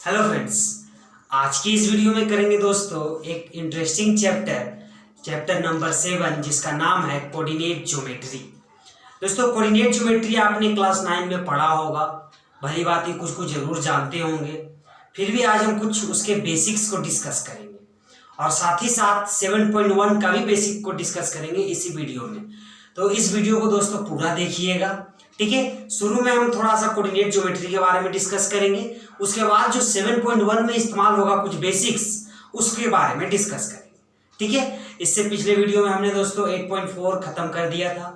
Hello friends, आज की इस वीडियो में करेंगे दोस्तों एक इंटरेस्टिंग चैप्टर नंबर 7 जिसका नाम है कोऑर्डिनेट ज्योमेट्री। दोस्तों कोऑर्डिनेट ज्योमेट्री आपने क्लास 9 में पढ़ा होगा, भली बात ही कुछ कुछ जरूर जानते होंगे। फिर भी आज हम कुछ उसके बेसिक्स को डिस्कस करेंगे और साथ ही साथ 7.1 का भी बेसिक को डिस्कस करेंगे इसी वीडियो में। तो इस वीडियो को दोस्तों पूरा देखिएगा, ठीक है। शुरू में हम थोड़ा सा कोऑर्डिनेट ज्योमेट्री के बारे में डिस्कस करेंगे, उसके बाद जो 7.1 में इस्तेमाल होगा कुछ बेसिक्स उसके बारे में डिस्कस करेंगे, ठीक है। इससे पिछले वीडियो में हमने दोस्तों 8.4 खत्म कर दिया था।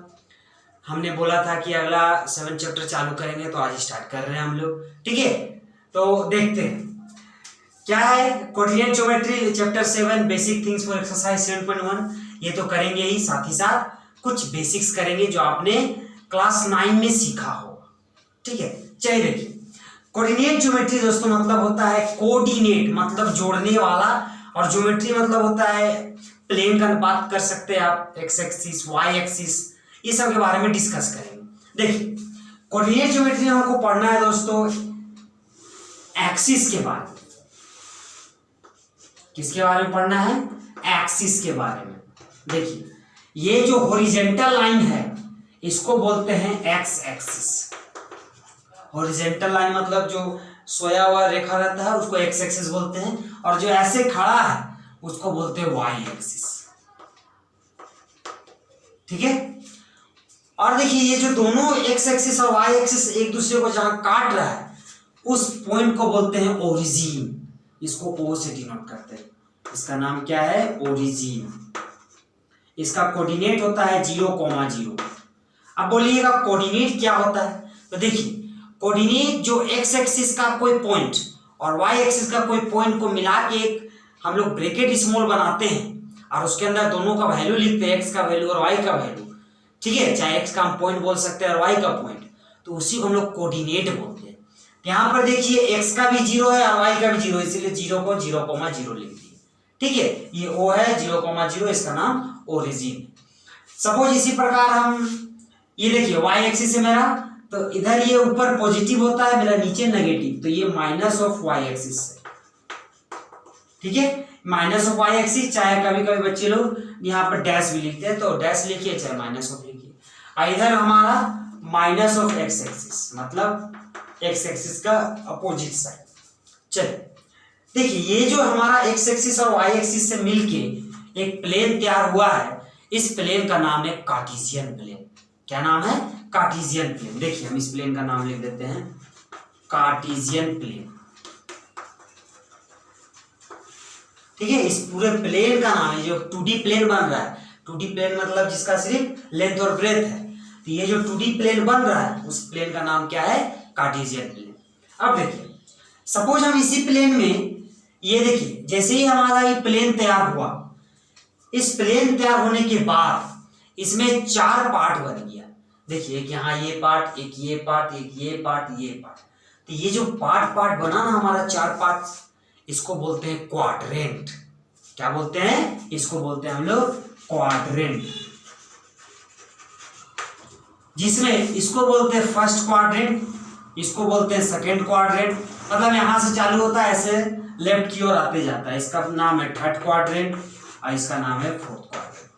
हमने बोला था कि अगला 7 चैप्टर चालू करेंगे, तो आज स्टार्ट कर रहे हैं हम लोग, ठीक है। तो देखते हैं क्या है coordinate geometry chapter 7 basic things for exercise 7.1। ये तो करेंगे ही, साथ ही साथ कुछ बेसिक्स करेंगे जो आपने क्लास 9 में सीखा होगा, ठीक है। चलिए देखिए, कोऑर्डिनेट ज्योमेट्री दोस्तों मतलब होता है कोऑर्डिनेट मतलब जोड़ने वाला, और ज्योमेट्री मतलब होता है प्लेन का बात कर सकते हैं आप, एक्स एक्सिस, वाई एक्सिस, ये सब के बारे में डिस्कस करेंगे। देखिए कोऑर्डिनेट ज्योमेट्री में हमको पढ़ना है दोस्तों एक्सिस के बारे में। किसके बारे में पढ़ना है? एक्सिस के बारे में। देखिए ये जो हॉरिजॉन्टल लाइन है इसको बोलते हैं एक्स एक्सिस। हॉरिजॉन्टल लाइन मतलब जो सोया हुआ रेखा रहता है उसको एक्स एक्सिस बोलते हैं, और जो ऐसे खड़ा है उसको बोलते हैं वाई एक्सिस, ठीक है। और देखिए ये जो दोनों एक्स एक्सिस और वाई एक्सिस एक दूसरे को जहां काट रहा है उस पॉइंट को बोलते हैं ओरिजिन। इसको ओ से डिनोट करते हैं, इसका नाम क्या है? ओरिजिन। इसका कोऑर्डिनेट होता है 0,0। अब बोलिएगा कोऑर्डिनेट क्या होता है? तो देखिए कोऑर्डिनेट जो एक्स एक्सिस का कोई पॉइंट और वाई एक्सिस का कोई पॉइंट को मिला के एक हम लोग ब्रैकेट स्मॉल बनाते हैं और उसके अंदर दोनों का वैल्यू लिखते हैं, एक्स का वैल्यू और वाई का वैल्यू, ठीक है। चाहे एक्स का हम पॉइंट बोल सकते हैं और वाई का पॉइंट, तो उसी को हम लोग कोऑर्डिनेट बोलते हैं। यहाँ पर देखिए एक्स का भी 0 है और वाई का भी 0, इसीलिए 0 को 0,0 लिख दिए, ठीक है। ये ओ है 0,0, इसका नाम ओरिजिन। सपोज इसी प्रकार हम ये देखिए वाई एक्सिस है मेरा, तो इधर ये ऊपर पॉजिटिव होता है, मेरा नीचे नेगेटिव, तो ये माइनस ऑफ वाई एक्सिस है, ठीक है। माइनस ऑफ वाई एक्सिस, चाहे कभी कभी बच्चे लोग यहाँ पर डैश भी लिखते हैं, तो डैश लिखिए चाहे माइनस ऑफ लिखिए। और इधर हमारा माइनस ऑफ एक्स एक्सिस मतलब एक्स एक्सिस का अपोजिट साइड। चलिए देखिए ये जो हमारा एक्स एक्सिस और वाई एक्सिस से मिलके एक प्लेन तैयार हुआ है, इस प्लेन का नाम है कार्टेशियन प्लेन। क्या नाम है? Cartesian plane. देखिए हम इस प्लेन का नाम लिख देते हैं कार्टेशियन प्लेन, ठीक है। इस पूरे प्लेन का नाम है, जो 2D प्लेन बन रहा है, 2D प्लेन मतलब जिसका सिर्फ लेंथ और ब्रेथ है, तो ये जो 2D प्लेन बन रहा है उस प्लेन का नाम क्या है? Cartesian plane. अब देखिए सपोज हम इसी प्लेन में ये देखिए जैसे ही हमारा ये प्लेन तैयार हुआ, इस प्लेन तैयार होने के बाद इसमें 4 पार्ट बन गया। देखिए एक यहाँ ये पार्ट, एक ये पार्ट, एक ये पार्ट, ये पार्ट। तो ये जो पार्ट बना ना हमारा 4 पार्ट, इसको बोलते हैं क्वाड्रेंट। क्या बोलते हैं? इसको बोलते हैं हम लोग क्वाड्रेंट, जिसमें इसको बोलते हैं फर्स्ट क्वाड्रेंट, इसको बोलते हैं सेकेंड क्वाड्रेंट। मतलब यहां से चालू होता है ऐसे लेफ्ट की ओर आते जाता है, इसका नाम है थर्ड क्वाड्रेंट और इसका नाम है फोर्थ क्वाड्रेंट,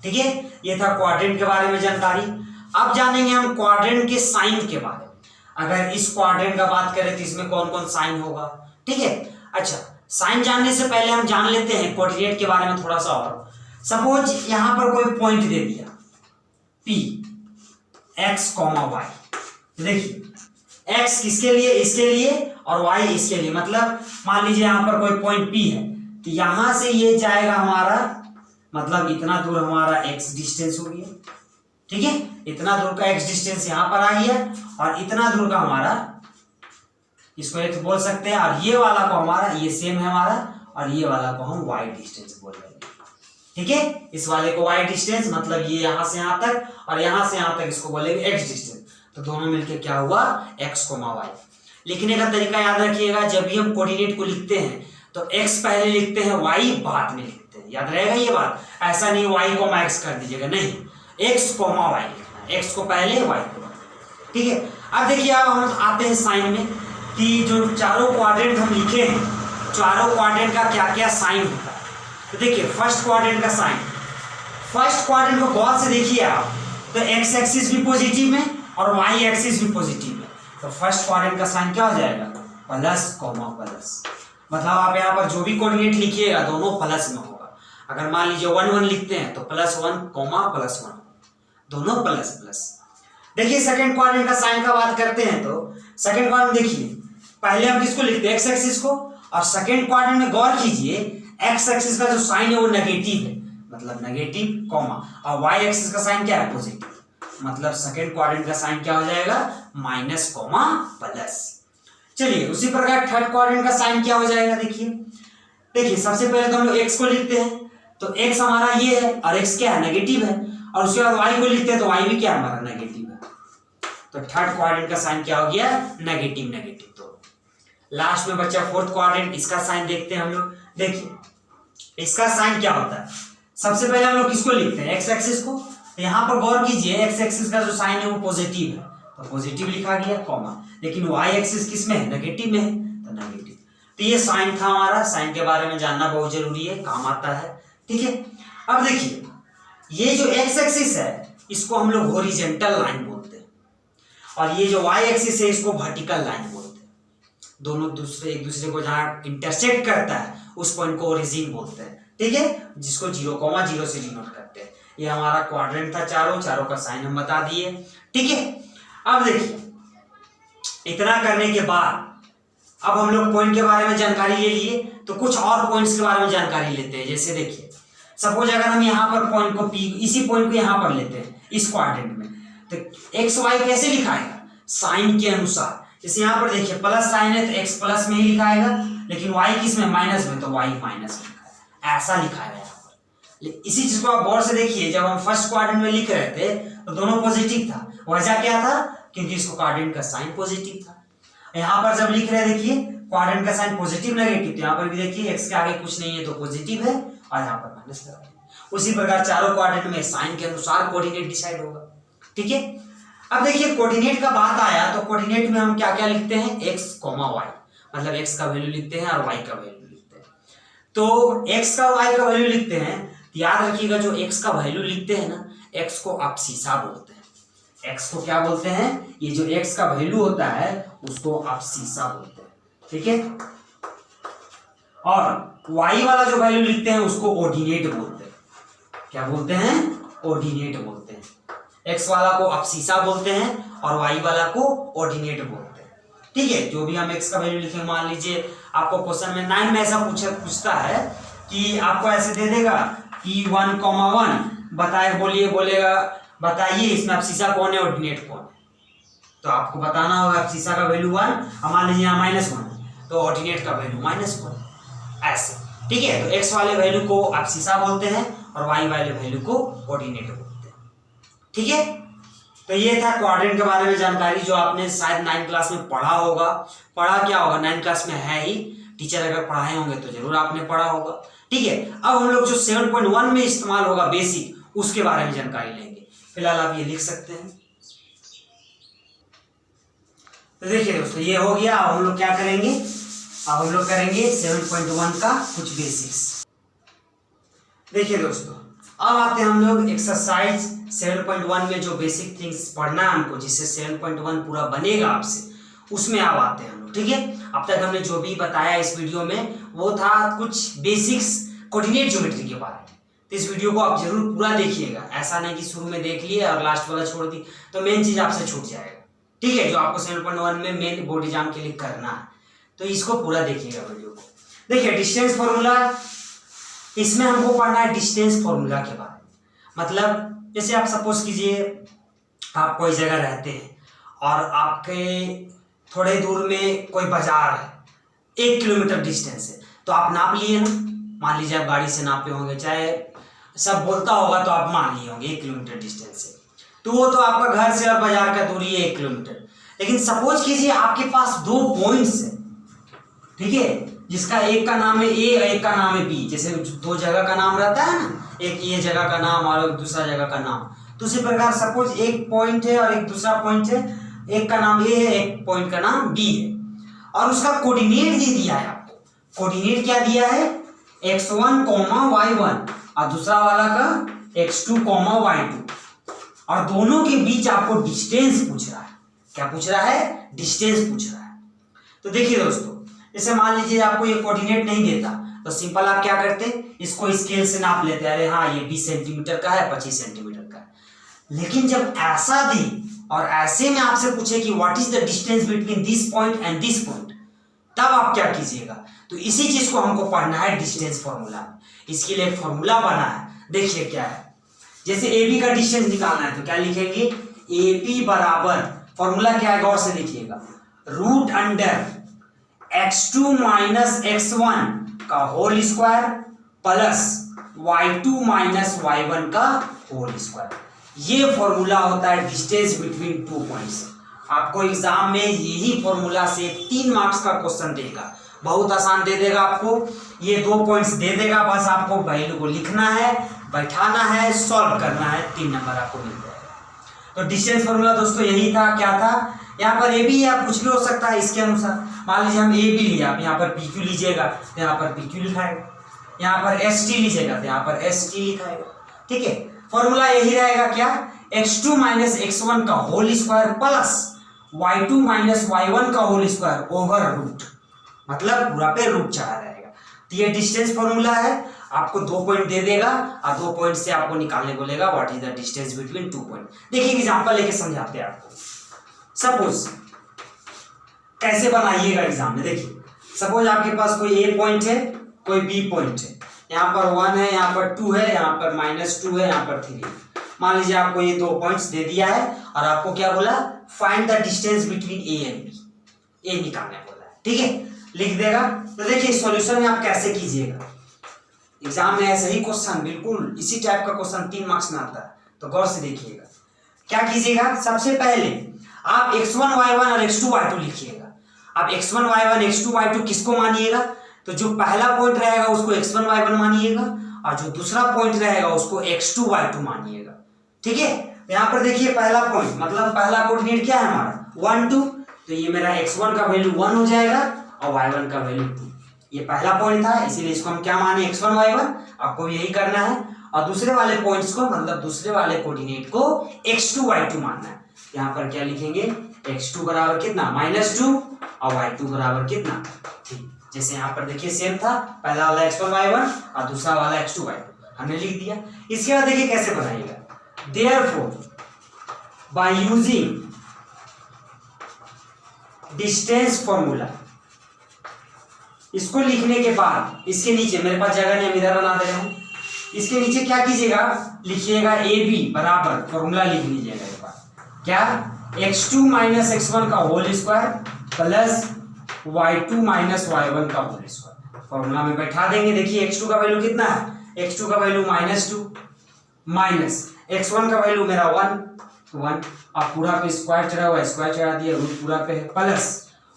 ठीक है। ये था क्वाड्रेंट के बारे में जानकारी। अब जानेंगे हम क्वाड्रेंट के साइन के बारे में। अगर इस क्वाड्रेंट का बात करें तो इसमें कौन कौन साइन होगा, ठीक है। अच्छा, साइन जानने से पहले हम जान लेते हैं कोऑर्डिनेट के बारे में थोड़ा सा और। सपोज यहां पर कोई पॉइंट दे दिया P, x, y। देखिए x किसके लिए? इसके लिए, और y इसके लिए। मतलब मान लीजिए यहां पर कोई पॉइंट P है, तो यहां से ये जाएगा हमारा, मतलब इतना दूर हमारा x डिस्टेंस हो गया, ठीक है। इतना दूर का x डिस्टेंस यहां पर आ गया, और इतना दूर का हमारा, इसको एक बोल सकते हैं, और ये वाला को हमारा, ये सेम है हमारा, और ये वाला को हम y डिस्टेंस बोल रहे हैं, ठीक है। इस वाले को y डिस्टेंस मतलब ये यहां से यहां तक, और यहां से यहां तक इसको बोलेंगे x डिस्टेंस। तो दोनों मिलके क्या हुआ? x, y। लिखने का तरीका याद रखिएगा, जब भी हम कोऑर्डिनेट को लिखते हैं तो x पहले लिखते हैं, y बाद में लिखते हैं। याद रहेगा ये बात, ऐसा नहीं y को x कर दीजिएगा, नहीं, x, y लिखना है, x को पहले y को बाद, ठीक है। अब देखिए अब हम आते हैं साइन में। कि जो चारों क्वाड्रेंट हम लिखे हैं, चारों क्वाड्रेंट का क्या क्या साइन होता है। तो देखिए फर्स्ट क्वाड्रेंट का साइन, फर्स्ट क्वाड्रेंट को गौर से देखिए आप, तो एक्स एक्सिस भी पॉजिटिव है और वाई एक्सिस भी पॉजिटिव है। तो फर्स्ट क्वाड्रेंट का साइन क्या हो जाएगा, प्लस कॉमा प्लस। मतलब आप यहाँ पर जो भी कोऑर्डिनेट लिखिएगा दोनों प्लस में होगा। अगर मान लीजिए 1 1 लिखते हैं तो +1 कॉमा +1, दोनों प्लस प्लस। देखिए सेकंड क्वाड्रेंट का साइन का बात करते हैं तो सेकंड क्वाड्रेंट देखिए, पहले हम किसको लिखते हैं, एक्स एक्सिस को, और सेकंड क्वाड्रेंट में गौर कीजिए एक्स एक्सिस का जो साइन है वो नेगेटिव है, मतलब नेगेटिव कॉमा, और वाई एक्सिस का साइन क्या है, पॉजिटिव, मतलब सेकंड क्वाड्रेंट का साइन क्या हो जाएगा, माइनस कॉमा प्लस। चलिए उसी प्रकार थर्ड क्वाड्रेंट का साइन क्या हो जाएगा, देखिए सबसे पहले तो हम लोग एक्स को लिखते हैं, तो एक्स हमारा ये है और एक्स क्या है, नेगेटिव है, और उसके बाद वाई को लिखते हैं तो वाई भी क्या हमारा नेगेटिव है। तो थर्ड क्वाड्रेंट का साइन क्या हो गया, नेगेटिव नेगेटिव। तो लास्ट में बचा फोर्थ क्वाड्रेंट, इसका साइन देखते हैं हम लोग। देखिए इसका साइन क्या होता है, सबसे पहले हम लोग किसको लिखते हैं, एक्स एक्सिस को। तो यहाँ पर गौर कीजिए एक्स एक्सिस का जो साइन है वो पॉजिटिव है, तो पॉजिटिव लिखा गया कॉमा, लेकिन वाई एक्सिस किस में है, नेगेटिव में है, तो नेगेटिव। तो ये साइन था हमारा, साइन के बारे में जानना बहुत जरूरी है, काम आता है, ठीक है। अब देखिए ये जो एक्स एक्सिस है इसको हम लोग हॉरिजॉन्टल लाइन बोलते हैं, और ये जो वाई एक्सिस है इसको वर्टिकल लाइन बोलते हैं। दोनों एक दूसरे को जहाँ इंटरसेक्ट करता है उस पॉइंट को ओरिजिन बोलते हैं, ठीक है, जिसको 0,0 से डिनोट करते हैं। ये हमारा क्वाड्रेंट था, चारों का साइन हम बता दिए, ठीक है। अब देखिए इतना करने के बाद अब हम लोग पॉइंट के बारे में जानकारी ले लिए, तो कुछ और पॉइंट्स के बारे में जानकारी लेते हैं। जैसे देखिए सपोज अगर हम यहाँ पर पॉइंट को पी, इसी पॉइंट को यहाँ पर लेते हैं इस क्वाड्रेंट में, तो एक्स वाई कैसे लिखाएगा, साइन के अनुसार। जैसे यहाँ पर देखिए प्लस साइन है तो एक्स प्लस में ही लिखाएगा, लेकिन वाई किस में, माइनस में, तो वाई माइनस में लिखाएगा, ऐसा लिखाएगा यहाँ पर। इसी चीज को आप गौर से देखिए, जब हम फर्स्ट क्वाड्रेंट में लिख रहे थे तो दोनों पॉजिटिव था, वजह क्या था, क्योंकि इसको क्वाड्रेंट का साइन पॉजिटिव था। यहाँ पर जब लिख रहे हैं देखिए क्वाड्रेंट का साइन पॉजिटिव नेगेटिव, तो यहाँ पर भी देखिए एक्स के आगे कुछ नहीं है तो पॉजिटिव है, और यहाँ पर माइनस लगा दिया। उसी प्रकार चारों क्वाड्रेंट में साइन के अनुसार कोऑर्डिनेट डिसाइड होगा, ठीक है। अब देखिए कोऑर्डिनेट का बात आया तो कोऑर्डिनेट में हम क्या क्या लिखते हैं, एक्स कॉमा वाई, मतलब एक्स का वैल्यू लिखते हैं और वाई का वैल्यू लिखते हैं। तो एक्स का वाई का वैल्यू लिखते हैं, याद रखिएगा जो एक्स का वैल्यू लिखते हैं ना, एक्स को अब्सिसा बोलते हैं। एक्स को क्या बोलते हैं, ये जो एक्स का वैल्यू होता है उसको अब्सिसा बोलते हैं, ठीक है। और y वाला जो वैल्यू लिखते हैं उसको ऑर्डिनेट बोलते हैं। क्या बोलते हैं, ऑर्डिनेट बोलते हैं। x वाला को अब्सिसा बोलते हैं और y वाला को ऑर्डिनेट बोलते हैं, ठीक है। जो भी हम x का वैल्यू लिखेंगे, मान लीजिए आपको क्वेश्चन में 9 में ऐसा पूछता है कि आपको ऐसे दे देगा कि 1,1 बोलेगा बताइए इसमें अब्सिसा कौन है, ऑर्डिनेट कौन है। तो आपको बताना होगा अब्सिसा का वैल्यू 1, मान लीजिए यहाँ -1 तो ऑर्डिनेट का वैल्यू -1, ऐसे, ठीक है। तो x वाले वैल्यू को अब्सिसा बोलते हैं और y वाले वैल्यू को ऑर्डिनेट बोलते हैं, ठीक है। तो ये था क्वाड्रेंट के बारे में जानकारी, जो आपने शायद 9th क्लास में पढ़ा होगा। पढ़ा क्या होगा, 9th क्लास में है ही, टीचर अगर पढ़ाए होंगे तो जरूर आपने पढ़ा होगा, ठीक है। अब हम लोग जो 7.1 में इस्तेमाल होगा बेसिक, उसके बारे में जानकारी लेंगे। फिलहाल आप ये लिख सकते हैं। तो देखिए दोस्तों ये हो गया। अब हम लोग क्या करेंगे, अब हम लोग करेंगे 7.1 का कुछ बेसिक्स। देखिए दोस्तों अब आते हैं हम लोग एक्सरसाइज 7.1 में जो बेसिक थिंग्स पढ़ना है हमको, जिससे 7.1 पूरा बनेगा आपसे, उसमें अब आते हैं हम लोग, ठीक है। अब तक हमने जो भी बताया इस वीडियो में वो था कुछ बेसिक्स कोऑर्डिनेट ज्योमेट्री के बारे में। तो इस वीडियो को आप जरूर पूरा देखिएगा, ऐसा नहीं कि शुरू में देख लिए और लास्ट वाला छोड़ दी तो मेन चीज आपसे छूट जाएगा, ठीक है। जो आपको 7.1 में मेन बोर्ड एग्जाम के लिए करना है, तो इसको पूरा देखिएगा वीडियो को। देखिए डिस्टेंस फॉर्मूला, इसमें हमको पढ़ना है डिस्टेंस फॉर्मूला के बारे में। मतलब जैसे आप सपोज कीजिए आप कोई जगह रहते हैं और आपके थोड़े दूर में कोई बाजार है, 1 किलोमीटर डिस्टेंस है, तो आप नाप लिए ना, मान लीजिए आप गाड़ी से नापे होंगे, चाहे सब बोलता होगा तो आप मान लिए होंगे 1 किलोमीटर डिस्टेंस है, तो वो तो आपका घर से और बाजार का दूरी है 1 किलोमीटर। लेकिन सपोज कीजिए आपके पास 2 पॉइंट्स है, ठीक है, जिसका एक का नाम है ए और एक का नाम है बी। जैसे 2 जगह का नाम रहता है ना, एक ये जगह का नाम और दूसरा जगह का नाम, तो उसी प्रकार सपोज एक पॉइंट है और एक दूसरा पॉइंट है, एक का नाम ए है, एक पॉइंट का नाम बी है, और उसका कोऑर्डिनेट दे दिया है आपको। कोऑर्डिनेट क्या दिया है, x1, y1 और दूसरा वाला का x2, y2, और दोनों के बीच आपको डिस्टेंस पूछ रहा है। क्या पूछ रहा है, डिस्टेंस पूछ रहा है। तो देखिए दोस्तों, जैसे मान लीजिए आपको ये कोऑर्डिनेट नहीं देता तो सिंपल आप क्या करते, इसको स्केल से नाप लेते, अरे हाँ ये 20 सेंटीमीटर का है, 25 सेंटीमीटर का है। लेकिन जब ऐसा दे और ऐसे में आपसे पूछे कि what is the distance between this point and this point, तब आप क्या कीजिएगा, तो इसी चीज को हमको पढ़ना है डिस्टेंस फॉर्मूला में। इसके लिए एक फॉर्मूला बना है, देखिए क्या है। जैसे ए बी का डिस्टेंस निकालना है तो क्या लिखेंगे, ए बी बराबर, फॉर्मूला क्या है गौर से देखिएगा, root under x2 minus x1 का whole square plus y2 minus y1 का होल स्क्वायर। ये फॉर्मूला होता है डिस्टेंस बिटवीन टू पॉइंट्स। आपको एग्जाम में यही फॉर्मूला से 3 मार्क्स का क्वेश्चन देगा, बहुत आसान दे देगा आपको। ये 2 पॉइंट्स दे देगा, बस आपको वैल्यू को लिखना है, बैठाना है, सॉल्व करना है, 3 नंबर आपको मिल जाएगा। तो डिस्टेंस फॉर्मूला दोस्तों यही था, क्या था, यहाँ पर ए बी आप कुछ भी हो सकता है इसके अनुसार। मान लीजिए हम ए बी लिया, आप यहाँ पर पी क्यू लीजिएगा तो यहाँ पर पी क्यू लिखाएगा, यहाँ पर एस टी लीजिएगा तो यहाँ पर एस टी लिखाएगा, ठीक है। फॉर्मूला यही रहेगा क्या, x2 माइनस x1 का whole square plus y2 minus y1 का होल स्क्वायर ओवर रूट, मतलब पूरा पे रूट चढ़ा रहेगा। तो ये डिस्टेंस फॉर्मूला है, आपको 2 पॉइंट दे देगा और 2 पॉइंट से आपको निकालने बोलेगा what is the distance between 2 point. देखिए एग्जांपल लेके समझाते हैं आपको। सपोज कैसे बनाइएगा एग्जाम में, देखिए सपोज आपके पास कोई ए पॉइंट है, कोई बी पॉइंट है, यहाँ पर 1 है, यहाँ पर 2 है, यहाँ पर -2 है, यहाँ पर 3 है। मान लीजिए आपको ये 2 पॉइंट्स दे दिया है और आपको क्या बोला, find the distance between A and B, A निकालने बोला है, ठीक है, लिख देगा। तो देखिए सॉल्यूशन में आप कैसे कीजिएगा, एग्जाम में ऐसे ही क्वेश्चन बिल्कुल इसी टाइप का क्वेश्चन 3 मार्क्स में आता है, तो गौर से देखिएगा। क्या कीजिएगा, सबसे पहले आप x1 y1 और x2 y2 लिखिएगा। आप x1 y1 x2 y2 किसको मानिएगा, तो जो पहला पॉइंट रहेगा उसको x1 y1 मानिएगा और जो दूसरा पॉइंट रहेगा उसको x2 y2 मानिएगा, ठीक है। यहाँ पर देखिए पहला पॉइंट मतलब पहला कोऑर्डिनेट क्या है हमारा 1 2, तो ये मेरा x1 का वैल्यू 1 हो जाएगा और y1 का वैल्यू 2। ये पहला पॉइंट था, इसीलिए इसको हम क्या माने x1 y1, आपको यही करना है। और दूसरे वाले पॉइंट्स को मतलब दूसरे वाले कोऑर्डिनेट को x2 y2 मानना है। यहाँ पर क्या लिखेंगे, x2 बराबर कितना -2 और y2 बराबर कितना 3। जैसे यहाँ पर देखिए सेम था, पहला वाला x1 y1 और दूसरा वाला x2 y2 हमने लिख दिया। इसके बाद देखिए कैसे बनाइएगा, therefore by using distance formula, इसको लिखने के बाद इसके नीचे मेरे पास जगह नहीं, हम इधर बना दे रहे हैं, इसके नीचे क्या कीजिएगा, लिखिएगा ए बी बराबर, फॉर्मूला लिख लीजिएगा एक बार, क्या x2 माइनस x1 का whole square plus y2 minus y1 का होल स्क्वायर, फॉर्मूला में बैठा देंगे। देखिए x2 का वैल्यू कितना है, x2 का वैल्यू -2 माइनस x1 का वैल्यू मेरा 1 अब पूरा पे स्क्वायर चढ़ा हुआ, स्क्वायर चढ़ा दिया, रूट पूरा पे है, प्लस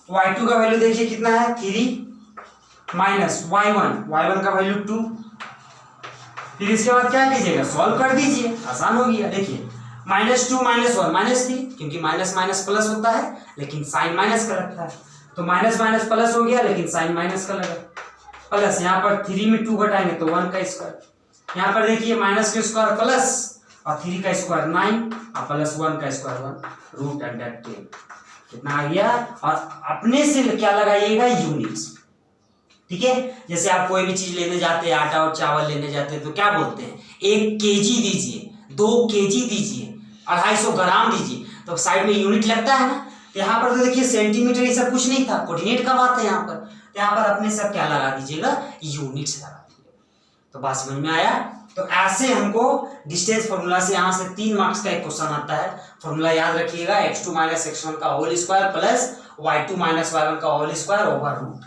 y2 का वैल्यू देखिए कितना है 3 माइनस y1 का वैल्यू 2। फिर इसके बाद क्या कीजिएगा, सॉल्व कर दीजिए, आसान हो गया। देखिए -2 माइनस 1 -3, क्योंकि माइनस माइनस प्लस होता है लेकिन साइन माइनस का लगता है, तो माइनस माइनस प्लस हो गया लेकिन साइन माइनस का लगा, प्लस यहाँ पर 3 में 2 घटाएंगे तो 1 का स्क्वायर, यहाँ पर देखिए माइनस का स्क्वायर प्लस और 3 का स्क्वायर 9 और प्लस 1 का स्क्वायर 1, रूट अंडर 10 कितना आ गया। और अपने से क्या लगाइएगा, यूनिट्स, ठीक है। जैसे आप कोई भी चीज लेने जाते हैं, आटा और चावल लेने जाते हैं तो क्या बोलते हैं, 1 केजी दीजिए, 2 केजी दीजिए, 250 ग्राम दीजिए, तो साइड में यूनिट लगता है ना। तो यहाँ पर तो देखिए सेंटीमीटर ये सब कुछ नहीं था, कोऑर्डिनेट का बात है यहाँ पर, तो यहाँ पर अपने सब क्या लगा दीजिएगा, यूनिट्स लगा दीजिएगा। तो बात समझ में आया। तो ऐसे हमको डिस्टेंस फॉर्मूला से यहाँ से 3 मार्क्स का एक क्वेश्चन आता है। फॉर्मूला याद रखिएगा, x2 माइनस x1 का whole square plus y2 minus y1 का होल स्क्वायर ओवर रूट,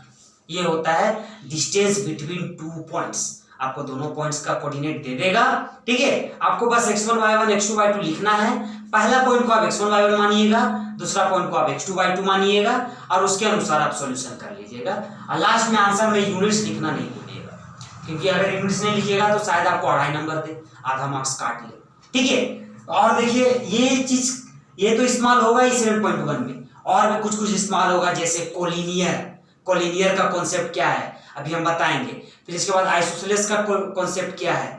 ये होता है डिस्टेंस बिटवीन 2 पॉइंट्स। आपको दोनों पॉइंट्स का कोऑर्डिनेट दे देगा, ठीक है। आपको बस x1 y1 x2 y2 लिखना है। पहला पॉइंट को आप x1 y1 मानिएगा, दूसरा पॉइंट को आप x2 y2 मानिएगा और उसके अनुसार आप सॉल्यूशन कर लीजिएगा। और लास्ट में आंसर में यूनिट्स लिखना नहीं भूलिएगा, क्योंकि अगर यूनिट्स नहीं लिखिएगा तो शायद आपको 2.5 नंबर दे, आधा मार्क्स काट ले, ठीक है। और देखिए ये चीज ये तो इस्तेमाल होगा ही 7.1 में, और भी कुछ कुछ इस्तेमाल होगा, जैसे कोलिनियर। कोलिनियर का कॉन्सेप्ट क्या है अभी हम बताएंगे। फिर इसके बाद आइसोसेलेस का कॉन्सेप्ट क्या है,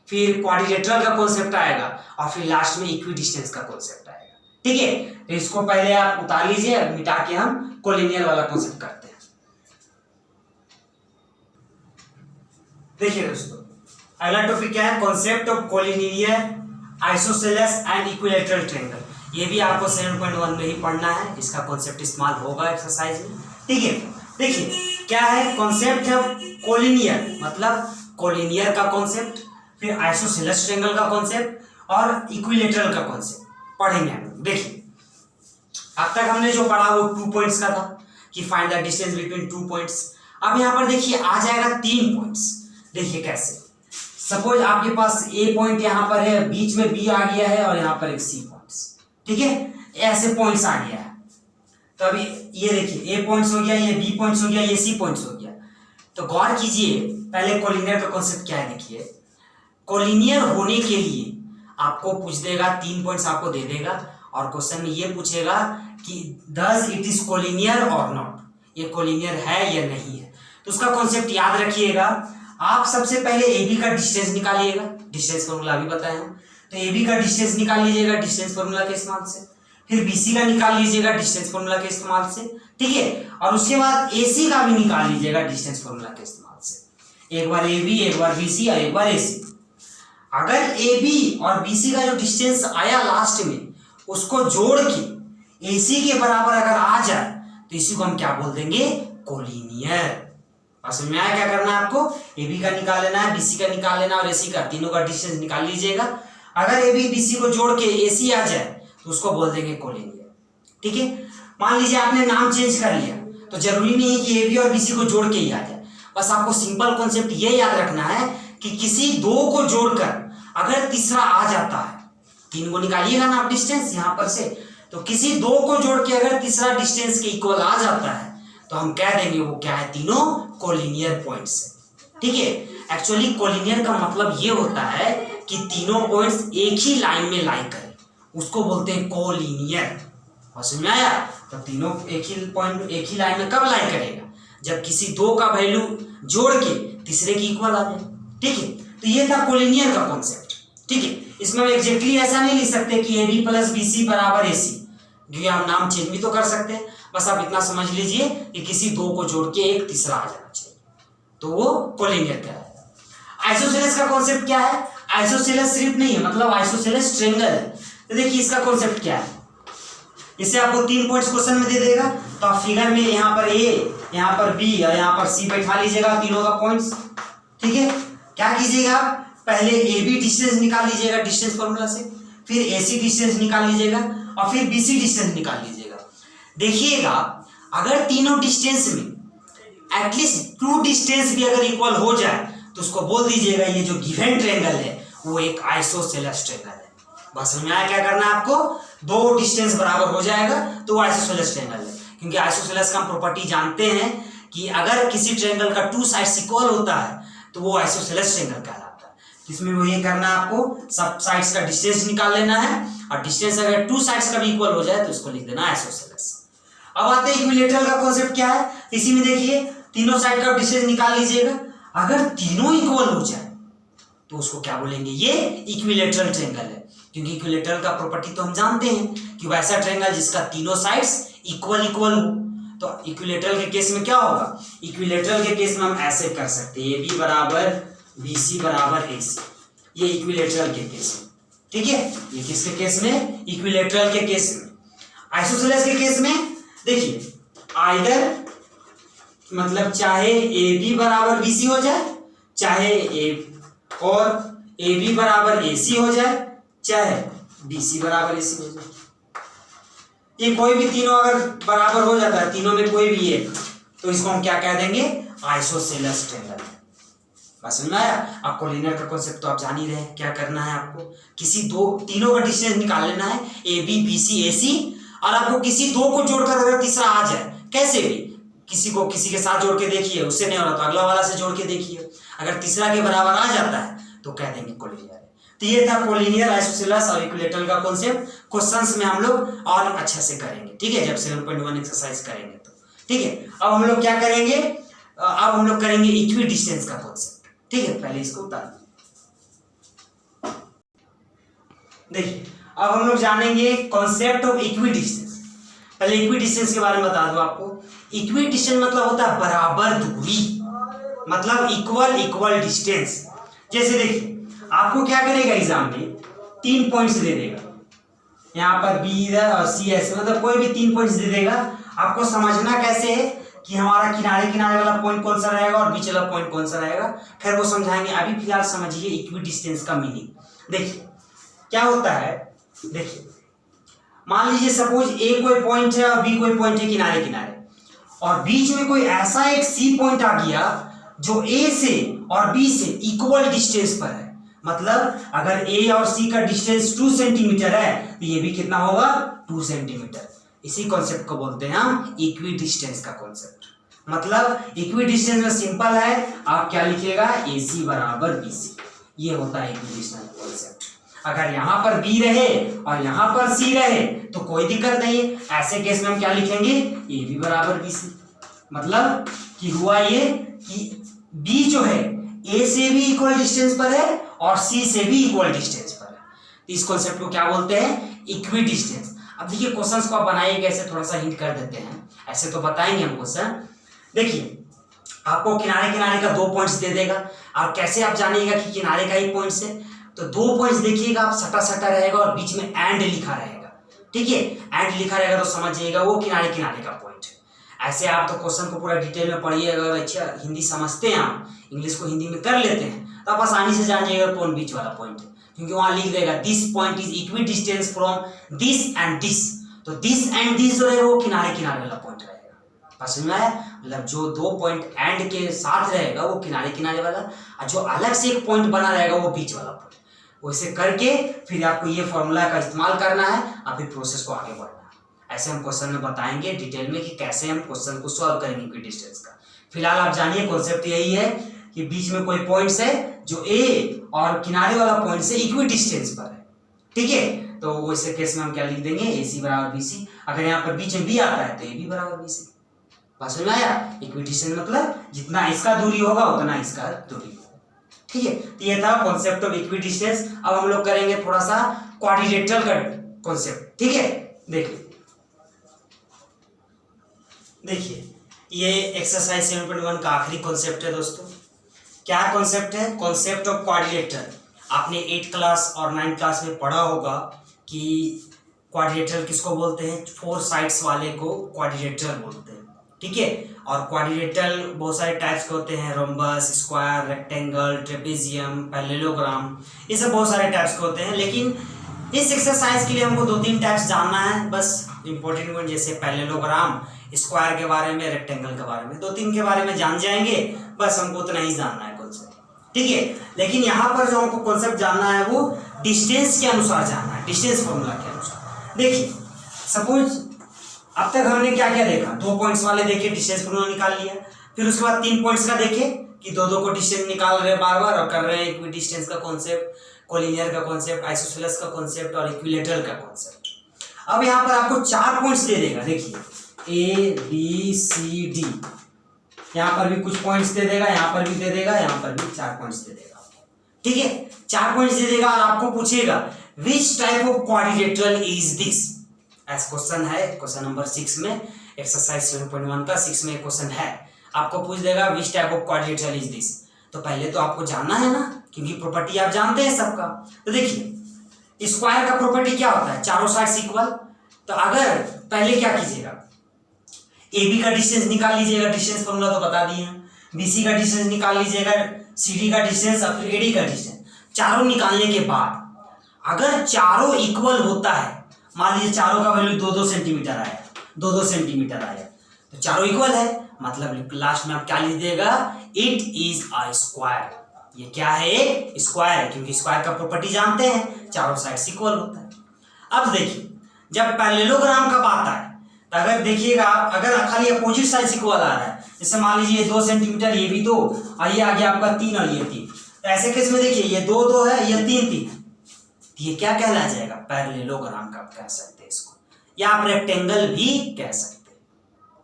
फिर क्वाड्रिलेटरल का कॉन्सेप्ट आएगा, और फिर लास्ट में इक्विडिस्टेंस का कॉन्सेप्ट आएगा। ठीक है, तो इसको पहले आप उतार लीजिए, अब मिटा के हम कोलिनियर वाला कॉन्सेप्ट करते हैं। देखिए दोस्तों, अगला टॉपिक क्या है, concept of collinear, isosceles and equilateral triangle. ये भी आपको 7.1 में ही पढ़ना है, इसका कॉन्सेप्ट इस्तेमाल होगा एक्सरसाइज में। ठीक है, देखिए क्या है कॉन्सेप्ट ऑफ कोलिनियर, मतलब कोलिनियर का कॉन्सेप्ट, फिर आइसोसेलेस ट्रायंगल का कॉन्सेप्ट और इक्विलैटरल का कॉन्सेप्ट पढ़ेंगे हम। देखिए अब तक हमने जो पढ़ा वो 2 पॉइंट्स का था कि find the distance between 2 points. अब यहाँ पर देखिए आ जाएगा 3 पॉइंट्स। देखिए कैसे, सपोज आपके पास ए पॉइंट यहाँ पर है, बीच में बी आ गया है और यहाँ पर एक सी पॉइंट्स। ठीक है, ऐसे पॉइंट्स आ गया है। तो अभी ये देखिए ए पॉइंट्स हो गया, ये बी पॉइंट्स हो गया, ये सी पॉइंट्स हो गया। तो गौर कीजिए, पहले कोलिनियर का कॉन्सेप्ट क्या है। देखिए कोलिनियर होने के लिए आपको पूछ देगा, 3 पॉइंट्स आपको दे देगा और क्वेश्चन में ये पूछेगा कि डज इट इज कोलिनियर और नॉट, ये कोलिनियर है या नहीं है। तो उसका कॉन्सेप्ट याद रखिएगा। आप सबसे पहले ए बी का डिस्टेंस निकालिएगा, डिस्टेंस फॉर्मूला भी बताया हम। तो ए बी का डिस्टेंस निकाल लीजिएगा डिस्टेंस फॉर्मूला के इस्तेमाल से, फिर बी सी का निकाल लीजिएगा डिस्टेंस फॉर्मूला के इस्तेमाल से। ठीक है, और उसके बाद ए सी का भी निकाल लीजिएगा डिस्टेंस फॉर्मूला के इस्तेमाल से। एक बार ए बी, एक बार बी सी और एक बार ए सी। अगर ए बी और बी सी का जो डिस्टेंस आया लास्ट में, उसको जोड़ के ए सी के बराबर अगर आ जाए तो इसी को हम क्या बोल देंगे, कोलिनियर। असल में आया क्या करना है आपको, ए बी का निकाल लेना है, बी सी का निकाल लेना और ए सी का, तीनों का डिस्टेंस निकाल लीजिएगा। अगर ए बी बी सी को जोड़ के ए सी आ जाए तो उसको बोल देंगे कोलिनियर। ठीक है, मान लीजिए आपने नाम चेंज कर लिया, तो जरूरी नहीं है कि ए बी और बी सी को जोड़ के ही आ जाए। बस आपको सिंपल कॉन्सेप्ट ये याद रखना है कि किसी दो को जोड़कर अगर तीसरा आ जाता है, 3 को निकालिएगा ना आप डिस्टेंस यहाँ पर से, तो किसी दो को जोड़ के अगर तीसरा डिस्टेंस के इक्वल आ जाता है तो हम कह देंगे वो क्या है, तीनों कोलिनियर पॉइंट्स है। ठीक है, एक्चुअली कोलिनियर का मतलब ये होता है कि तीनों पॉइंट्स एक ही लाइन में लाई करें, उसको बोलते हैं कोलिनियर। समझ में आया? तो तीनों एक ही पॉइंट एक ही लाइन में कब लाई करेगा, जब किसी दो का वैल्यू जोड़ के तीसरे की इक्वल आ जाए। ठीक है, तो ये था कोलिनियर का कॉन्सेप्ट। ठीक है, इसमें एग्जैक्टली ऐसा नहीं लिख सकते कि A B plus B C बराबर ए सी, क्योंकि हम नाम चेंज भी तो कर सकते हैं। बस आप इतना समझ लीजिए कि किसी दो को जोड़ के एक तीसरा आ जाना चाहिए, तो वो कोलिनियर कहलाएगा। आइसोसेलेस का कॉन्सेप्ट क्या है, आइसोसेलेस सिर्फ नहीं है, मतलब आइसोसेलेस ट्रायंगल है। तो देखिए इसका कॉन्सेप्ट क्या है, इससे आपको 3 पॉइंट्स क्वेश्चन में दे देगा। तो आप फिगर में यहाँ पर ए, यहाँ पर बी और यहाँ पर सी बैठा लीजिएगा तीनों का पॉइंट्स। ठीक है, क्या कीजिएगा, पहले ए बी डिस्टेंस निकाल लीजिएगा डिस्टेंस फॉर्मूला से, फिर ए सी डिस्टेंस निकाल लीजिएगा और फिर बी सी डिस्टेंस निकाल लीजिएगा। देखिएगा अगर तीनों डिस्टेंस में एटलीस्ट 2 डिस्टेंस भी अगर इक्वल हो जाए तो उसको बोल दीजिएगा ये जो गिवन ट्रायंगल है वो एक आइसोसेलेस ट्रायंगल है। बस में आया क्या करना है आपको, 2 डिस्टेंस बराबर हो जाएगा तो वो आइसोसेलेस ट्रायंगल है। क्योंकि आइसोसेलेस का हम प्रॉपर्टी जानते हैं कि अगर किसी ट्रायंगल का 2 साइड्स इक्वल होता है तो वो आइसोसेलेस ट्रायंगल कहलाता है। इसमें वो ये करना है आपको, सब साइड्स का डिस्टेंस निकाल लेना है और डिस्टेंस अगर 2 साइड्स का भी इक्वल हो जाए तो इसको लिख देना आइसोसेलेस। अब आते हैं इक्विलैटरल का कॉन्सेप्ट क्या है। इसी में देखिए तीनों साइड का डिस्टेंस निकाल लीजिएगा, अगर तीनों इक्वल हो जाए तो उसको क्या बोलेंगे, ये इक्विलैटरल ट्रायंगल है। क्योंकि इक्विलैटरल का प्रॉपर्टी तो हम जानते हैं कि वैसा ट्रायंगल जिसका तीनों साइड्स इक्वल इक्वल हो। तो इक्विलैटरल के केस में क्या होगा, इक्विलैटरल के केस में हम ऐसे कर सकते हैं, ए बी बराबर बी सी बराबर ए सी, ये इक्विलैटरल के केस में। ठीक है, ये किसके केस में, इक्विलैटरल के केस में। आइसोसेलेस के केस में देखिए आइदर मतलब चाहे ए बी बराबर बी सी हो जाए, चाहे ए बी बराबर ए सी हो जाए, चाहे बी सी बराबर ए सी हो जाए। ये कोई भी तीनों अगर बराबर हो जाता है, तीनों में कोई भी एक, तो इसको हम क्या कह देंगे, आइसोसेलेस ट्रायंगल। बस समझ में आया? आप कोलिनियर का कॉन्सेप्ट तो आप जान ही रहे हैं। क्या करना है आपको, किसी तीनों का डिस्टेंस निकाल लेना है, ए बी बी सी ए सी, और आपको किसी दो को जोड़कर अगर तीसरा आ जाए, कैसे भी किसी को किसी के साथ जोड़ के देखिए, उससे नहीं हो रहा तो अगला वाला से जोड़ के देखिए, अगर तीसरा के बराबर आ जाता है तो कह देंगे कोलिनियर है। तो ये था कोलिनियर, आइसोसेलेस और इक्विलेटरल का कॉन्सेप्ट। क्वेश्चंस में हम लोग और अच्छे से करेंगे, ठीक है, जब 7.1 एक्सरसाइज करेंगे तो, ठीक है। अब हम लोग क्या करेंगे, अब हम लोग करेंगे इक्वी डिस्टेंस का कॉन्सेप्ट, ठीक है। पहले इसको उतार देखिए, अब हम लोग जानेंगे कॉन्सेप्ट ऑफ इक्वी डिस्टेंस। पहले इक्वी डिस्टेंस के बारे में बता दूं आपको। इक्वी डिस्टेंस मतलब होता है बराबर दूरी, मतलब इक्वल डिस्टेंस। जैसे देखिए, आपको क्या करेगा एग्जाम में, 3 पॉइंट्स दे देगा, यहाँ पर बी इधर और सी ऐसे, मतलब कोई भी 3 पॉइंट्स दे देगा। आपको समझना कैसे है कि हमारा किनारे किनारे वाला पॉइंट कौन सा रहेगा और बीच वाला पॉइंट कौन सा रहेगा, खैर वो समझाएंगे। अभी फिलहाल समझिए इक्वी डिस्टेंस का मीनिंग। देखिए क्या होता है, देखिए मान लीजिए सपोज ए कोई पॉइंट है और बी कोई पॉइंट है किनारे किनारे, और बीच में कोई ऐसा एक सी पॉइंट आ गया जो ए से और बी से इक्वल डिस्टेंस पर है। मतलब अगर ए और सी का डिस्टेंस 2 सेंटीमीटर है तो ये भी कितना होगा, 2 सेंटीमीटर। इसी कॉन्सेप्ट को बोलते हैं हम इक्वी डिस्टेंस का कॉन्सेप्ट। मतलब इक्वी डिस्टेंस में सिंपल है, आप क्या लिखिएगा, ए सी बराबर बी सी, ये होता है इक्वी डिस्टेंस कॉन्सेप्ट। अगर यहाँ पर बी रहे और यहाँ पर सी रहे तो कोई दिक्कत नहीं है, ऐसे केस में हम क्या लिखेंगे, ए बी बराबर बी सी। मतलब कि हुआ ये कि बी जो है ए से भी इक्वल डिस्टेंस पर है और सी से भी इक्वल डिस्टेंस पर है। तो इस कॉन्सेप्ट को क्या बोलते हैं, इक्वी डिस्टेंस। अब देखिए क्वेश्चंस को आप बनाइए कैसे, थोड़ा सा हिंट कर देते हैं, ऐसे तो बताएंगे हम क्वेश्चन। देखिए आपको किनारे किनारे का 2 पॉइंट्स दे देगा, और कैसे आप जानिएगा कि किनारे का ही पॉइंट्स है, तो 2 पॉइंट्स देखिएगा आप, सटा सटा रहेगा और बीच में एंड लिखा रहेगा, ठीक है। एंड लिखा रहेगा तो समझिएगा वो किनारे किनारे का पॉइंट है। ऐसे आप तो क्वेश्चन को पूरा डिटेल में पढ़िए, अगर अच्छा हिंदी समझते हैं आप, इंग्लिश को हिंदी में कर लेते हैं, तो आप आसानी से जान जाइएगा कौन बीच वाला पॉइंट है, क्योंकि वहां लिख देगा this point is equi distance from this and this. तो दिस एंड दिस जो रहेगा वो किनारे किनारे वाला पॉइंट रहेगा। समझ में आया, मतलब जो 2 पॉइंट एंड के साथ रहेगा वो किनारे किनारे वाला, और जो अलग से एक पॉइंट बना रहेगा वो बीच वाला पॉइंट। वैसे करके फिर आपको ये फॉर्मूला का इस्तेमाल करना है, और फिर प्रोसेस को आगे बढ़ना है। ऐसे हम क्वेश्चन में बताएंगे डिटेल में कि कैसे हम क्वेश्चन को सॉल्व करेंगे इक्वी डिस्टेंस का। फिलहाल आप जानिए कॉन्सेप्ट यही है कि बीच में कोई पॉइंट्स है जो ए और किनारे वाला पॉइंट से इक्वी डिस्टेंस पर है, ठीक है। तो वैसे केस में हम क्या लिख देंगे, ए सी बराबर बी सी। अगर यहाँ पर बीच में बी आता है तो ए बी बराबर बी सी। बात समझ में आया, इक्वी डिस्टेंस मतलब जितना इसका दूरी होगा उतना इसका दूरी होगा, ठीक है। तो ये था कॉन्सेप्ट ऑफ इक्वी डिस्टेंस। अब हम लोग करेंगे थोड़ा सा क्वाड्रिलेटरल का कॉन्सेप्ट, ठीक है। देखिए ये एक्सरसाइज 7.1 का आखिरी कॉन्सेप्ट है दोस्तों। क्या कॉन्सेप्ट है, कॉन्सेप्ट ऑफ क्वाड्रिलेटरल। आपने 8th क्लास और 9th क्लास में पढ़ा होगा कि क्वाड्रिलेटरल किसको बोलते हैं, 4 साइड्स वाले को क्वाड्रिलेटरल बोलते हैं, ठीक है। और क्वाड्रिलेटरल बहुत सारे टाइप्स के होते हैं, rhombus, square, rectangle, trapezium, parallelogram, ये सब बहुत सारे टाइप्स के होते हैं। लेकिन इस एक्सरसाइज के लिए हमको 2-3 टाइप्स जानना है बस, इंपॉर्टेंट वन, जैसे पैरेललोग्राम, स्क्वायर के बारे में, रेक्टेंगल के बारे में, 2-3 के बारे में जान जाएंगे, बस हमको उतना ही जानना है कॉन्सेप्ट, ठीक है। लेकिन यहाँ पर जो हमको कॉन्सेप्ट जानना है वो डिस्टेंस के अनुसार जानना है, डिस्टेंस फॉर्मूला के अनुसार। देखिए सपोज अब तक हमने क्या क्या देखा, 2 पॉइंट्स वाले देखे, डिस्टेंस फॉर्मूला निकाल लिया। फिर उसके बाद 3 पॉइंट्स का देखे कि 2-2 को डिस्टेंस निकाल रहे हैं बार बार और कर रहे हैं इक्वी डिस्टेंस का कॉन्सेप्ट, कोलिनियर का कॉन्सेप्ट, आइसोसेलेस का कॉन्सेप्ट और इक्विलेटरल का कॉन्सेप्ट। अब यहाँ पर आपको 4 पॉइंट्स दे देगा, देखिए ए बी सी डी, यहाँ पर भी कुछ पॉइंट्स दे देगा, यहाँ पर भी दे देगा, यहाँ पर भी 4 पॉइंट्स दे देगा आपको, ठीक है। 4 पॉइंट्स दे देगा और आपको पूछेगा which type of quadrilateral is this. ऐसा क्वेश्चन है क्वेश्चन नंबर 6 में, एक्सरसाइज 7.1 का 6 में क्वेश्चन है, आपको पूछ देगा which type of quadrilateral is this. तो पहले तो आपको जानना है ना, क्योंकि प्रॉपर्टी आप जानते हैं सबका। तो देखिए स्क्वायर का प्रॉपर्टी क्या होता है, चारों साइड्स इक्वल। तो अगर पहले क्या कीजिएगा, ए बी का डिस्टेंस निकाल लीजिएगा, डिस्टेंस फॉर्मूला तो बता दिए हैं। बी सी का डिस्टेंस निकाल लीजिएगा, सी डी का डिस्टेंस और फिर ए डी का डिस्टेंस। चारों निकालने के बाद अगर चारों इक्वल होता है, मान लीजिए चारों का वैल्यू 2-2 सेंटीमीटर आया, 2-2 सेंटीमीटर आया, तो चारों इक्वल है, मतलब लास्ट में आप क्या लिख देगा, इट इज अ स्क्वायर। ये क्या है, एक स्क्वायर है, क्योंकि स्क्वायर का प्रॉपर्टी जानते हैं, चारों साइड्स इक्वल होता है। अब देखिए जब पैरेललोग्राम का बात आए तो अगर देखिएगा, अगर खाली अपोजिट साइड इक्वल आ रहा है, जैसे मान लीजिए 2 सेंटीमीटर, ये भी 2 और ये आ गया आपका 3 और ये 3, तो ऐसे केस में देखिए ये 2-2 है, ये 3-3, ये क्या कहला जाएगा, पैरेललोग्राम का आप कह सकते हैं इसको, या आप रेक्टेंगल भी कह सकते हैं।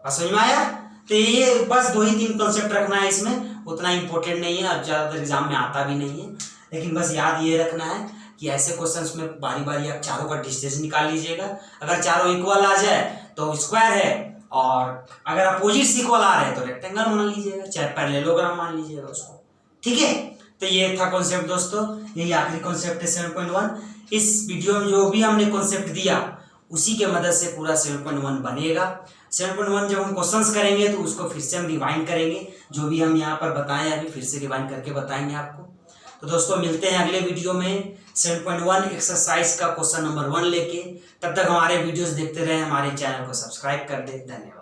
बस समझ में आया। तो ये बस 2 ही 3 कॉन्सेप्ट रखना है इसमें, उतना इंपॉर्टेंट नहीं है, अब ज्यादातर एग्जाम में आता भी नहीं है, लेकिन बस याद ये रखना है कि ऐसे क्वेश्चंस में बारी बारी आप चारों का डिस्टेंस निकाल लीजिएगा। अगर चारों इक्वल आ जाए तो स्क्वायर है, और अगर अपोजिट्स इक्वल आ रहे हैं तो रेक्टेंगल मान लीजिएगा, चाहे पैरेललोग्राम मान लीजिएगा उसको। ठीक है, तो ये था कॉन्सेप्ट दोस्तों, यही आखिरी कॉन्सेप्ट है 7.1। इस वीडियो में जो भी हमने कॉन्सेप्ट दिया उसी के मदद से पूरा 7.1 बनेगा। 7.1 जब हम क्वेश्चंस करेंगे तो उसको फिर से हम रिवाइंड करेंगे, जो भी हम यहाँ पर बताएं अभी फिर से रिवाइंड करके बताएंगे आपको। तो दोस्तों मिलते हैं अगले वीडियो में 7.1 एक्सरसाइज का क्वेश्चन नंबर 1 लेके। तब तक हमारे वीडियोस देखते रहें, हमारे चैनल को सब्सक्राइब कर दें। धन्यवाद।